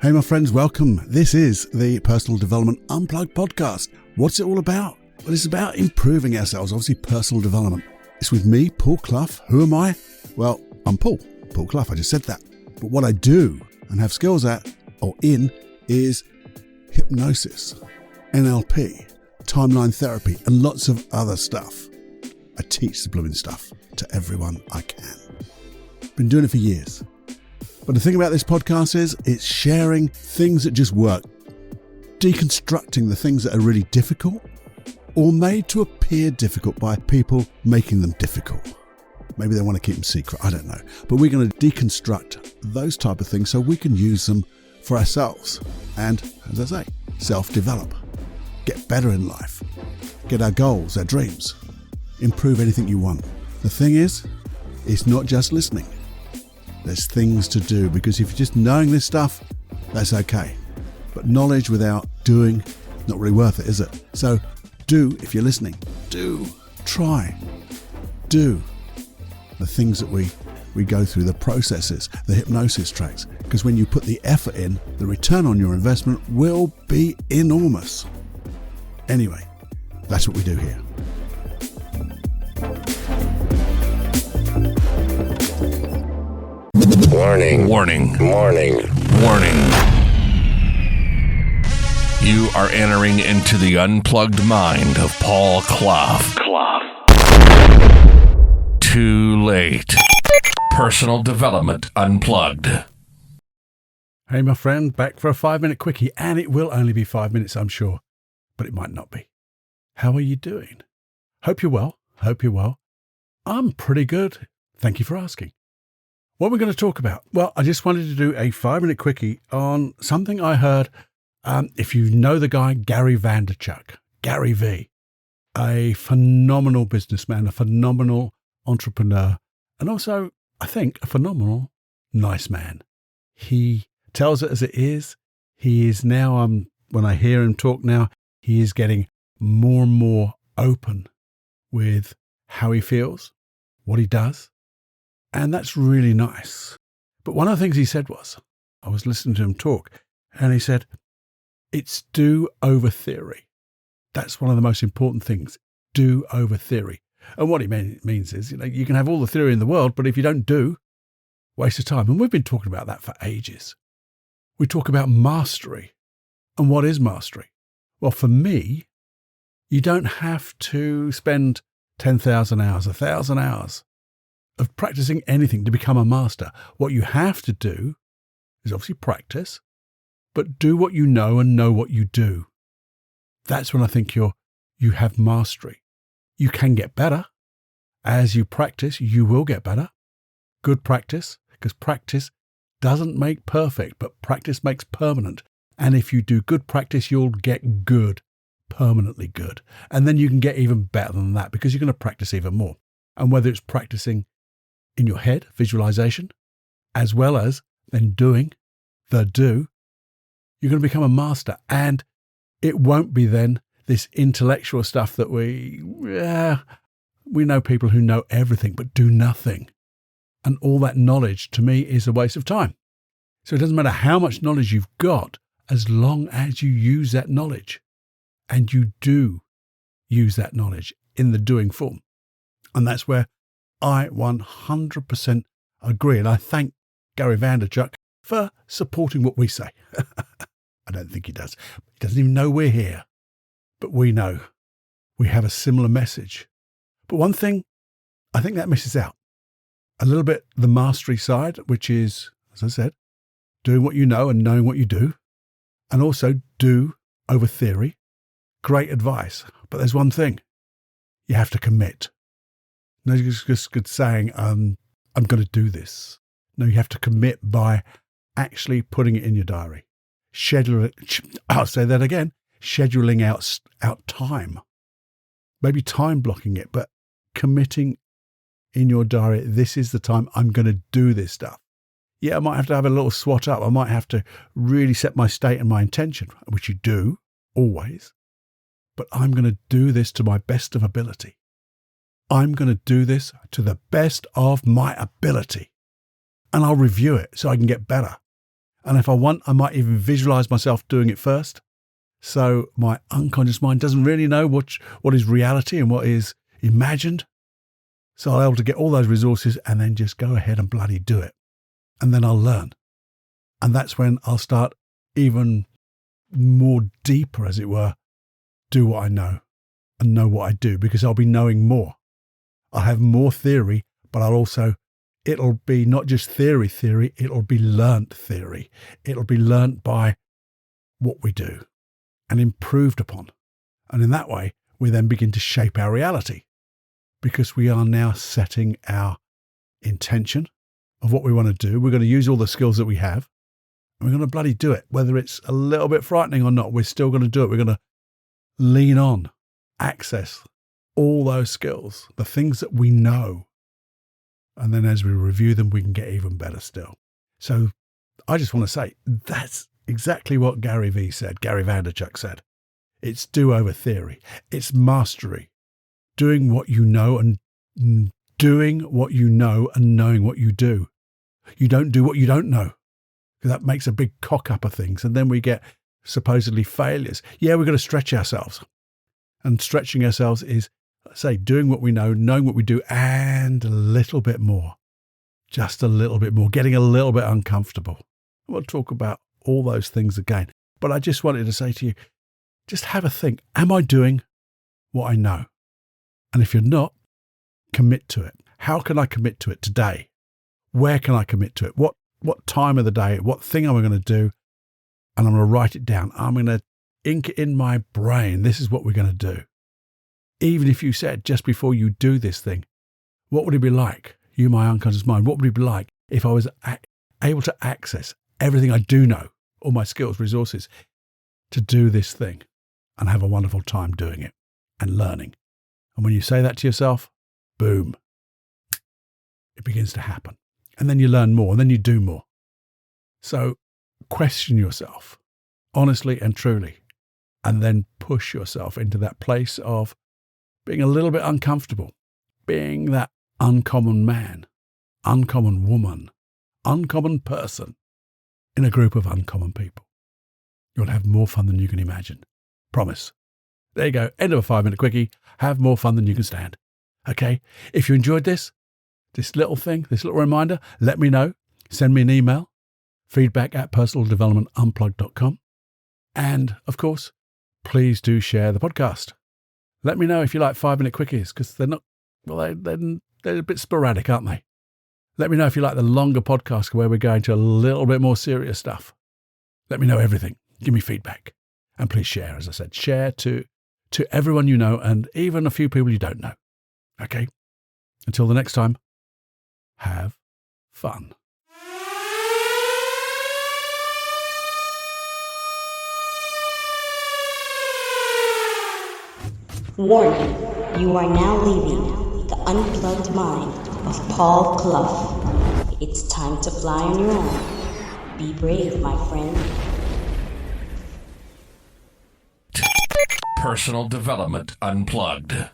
Hey my friends, welcome. This is the Personal Development Unplugged podcast. What's it all about? Well, it's about improving ourselves, obviously personal development. It's with me, Paul Clough. Who am I? Well, I'm Paul Clough, I just said that. But what I do and have skills at or in is hypnosis, NLP, timeline therapy, and lots of other stuff. I teach the blooming stuff to everyone I can. Been doing it for years. But the thing about this podcast is it's sharing things that just work, deconstructing the things that are really difficult or made to appear difficult by people making them difficult. Maybe they want to keep them secret, I don't know. But we're going to deconstruct those type of things so we can use them for ourselves and, as I say, self-develop, get better in life, get our goals, our dreams, improve anything you want. The thing is, it's not just listening. There's things to do, because if you're just knowing this stuff, that's okay. But knowledge without doing, not really worth it, is it? So do, if you're listening, do, try, do the things that we go through, the processes, the hypnosis tracks. Because when you put the effort in, the return on your investment will be enormous. Anyway, that's what we do here. Warning. Warning. Warning. Warning. You are entering into the unplugged mind of Paul Clough. Too late. Personal Development Unplugged. Hey my friend, back for a 5-minute quickie, and it will only be 5 minutes, I'm sure, but it might not be. How are you doing? Hope you're well. I'm pretty good. Thank you for asking. What we're going to talk about? Well, I just wanted to do a 5-minute quickie on something I heard. If you know the guy, Gary Vanderchuck, Gary V, a phenomenal businessman, a phenomenal entrepreneur, and also, I think, a phenomenal nice man. He tells it as it is. He is now, when I hear him talk now, he is getting more and more open with how he feels, what he does. And that's really nice. But one of the things he said was, I was listening to him talk, and he said, it's do over theory. That's one of the most important things, do over theory. And what he means is, you can have all the theory in the world, but if you don't do, waste of time. And we've been talking about that for ages. We talk about mastery. And what is mastery? Well, for me, you don't have to spend 10,000 hours, 1,000 hours of practicing anything to become a master. What you have to do is obviously practice, but do what you know and know what you do. That's when I think you have mastery. You can get better. As you practice, you will get better. Good practice, because practice doesn't make perfect, but practice makes permanent. And if you do good practice, you'll get good, permanently good. And then you can get even better than that, because you're going to practice even more. And whether it's practicing in your head, visualization, as well as then doing the do, you're going to become a master. And it won't be then this intellectual stuff that we know people who know everything but do nothing. And all that knowledge, to me, is a waste of time. So it doesn't matter how much knowledge you've got, as long as you use that knowledge. And you do use that knowledge in the doing form. And that's where I 100% agree. And I thank Gary Vanderchuck for supporting what we say. I don't think he does. He doesn't even know we're here. But we know. We have a similar message. But one thing, I think that misses out. A little bit the mastery side, which is, as I said, doing what you know and knowing what you do. And also do over theory. Great advice. But there's one thing. You have to commit. No, just good saying, I'm going to do this. No, you have to commit by actually putting it in your diary. I'll say that again. Scheduling out time. Maybe time blocking it, but committing in your diary, this is the time I'm going to do this stuff. Yeah, I might have to have a little swat up. I might have to really set my state and my intention, which you do always. But I'm going to do this to my best of ability. I'm going to do this to the best of my ability. And I'll review it so I can get better. And if I want, I might even visualize myself doing it first. So my unconscious mind doesn't really know what is reality and what is imagined. So I'll be able to get all those resources and then just go ahead and bloody do it. And then I'll learn. And that's when I'll start even more deeper, as it were, do what I know and know what I do, because I'll be knowing more. I'll have more theory, but it'll be not just theory, it'll be learnt theory. It'll be learnt by what we do and improved upon. And in that way, we then begin to shape our reality, because we are now setting our intention of what we want to do. We're going to use all the skills that we have, and we're going to bloody do it. Whether it's a little bit frightening or not, we're still going to do it. We're going to lean on, access all those skills, the things that we know. And then as we review them, we can get even better still. So I just want to say, that's exactly what Gary Vanderchuck said. It's do over theory. It's mastery. Doing what you know and doing what you know and knowing what you do. You don't do what you don't know, because that makes a big cock up of things. And then we get supposedly failures. Yeah, we've got to stretch ourselves. And stretching ourselves is, say, doing what we know, knowing what we do, and a little bit more. Just a little bit more, getting a little bit uncomfortable. We'll talk about all those things again. But I just wanted to say to you, just have a think. Am I doing what I know? And if you're not, commit to it. How can I commit to it today? Where can I commit to it? What time of the day? What thing am I going to do? And I'm going to write it down. I'm going to ink it in my brain. This is what we're going to do. Even if you said just before you do this thing, what would it be like? You, my unconscious mind, what would it be like if I was able to access everything I do know, all my skills, resources, to do this thing and have a wonderful time doing it and learning? And when you say that to yourself, boom, it begins to happen. And then you learn more, and then you do more. So question yourself, honestly and truly, and then push yourself into that place of being a little bit uncomfortable, being that uncommon man, uncommon woman, uncommon person in a group of uncommon people. You'll have more fun than you can imagine. Promise. There you go. End of a 5-minute quickie. Have more fun than you can stand. Okay? If you enjoyed this little thing, this little reminder, let me know. Send me an email, feedback@personaldevelopmentunplugged.com. And, of course, please do share the podcast. Let me know if you like 5-minute quickies, because they're not, well, they're a bit sporadic, aren't they? Let me know if you like the longer podcast where we're going to a little bit more serious stuff. Let me know everything. Give me feedback. And please share, as I said. Share to everyone you know and even a few people you don't know. Okay? Until the next time, have fun. Warning, you are now leaving the unplugged mind of Paul Clough. It's time to fly on your own. Be brave, my friend. Personal Development Unplugged.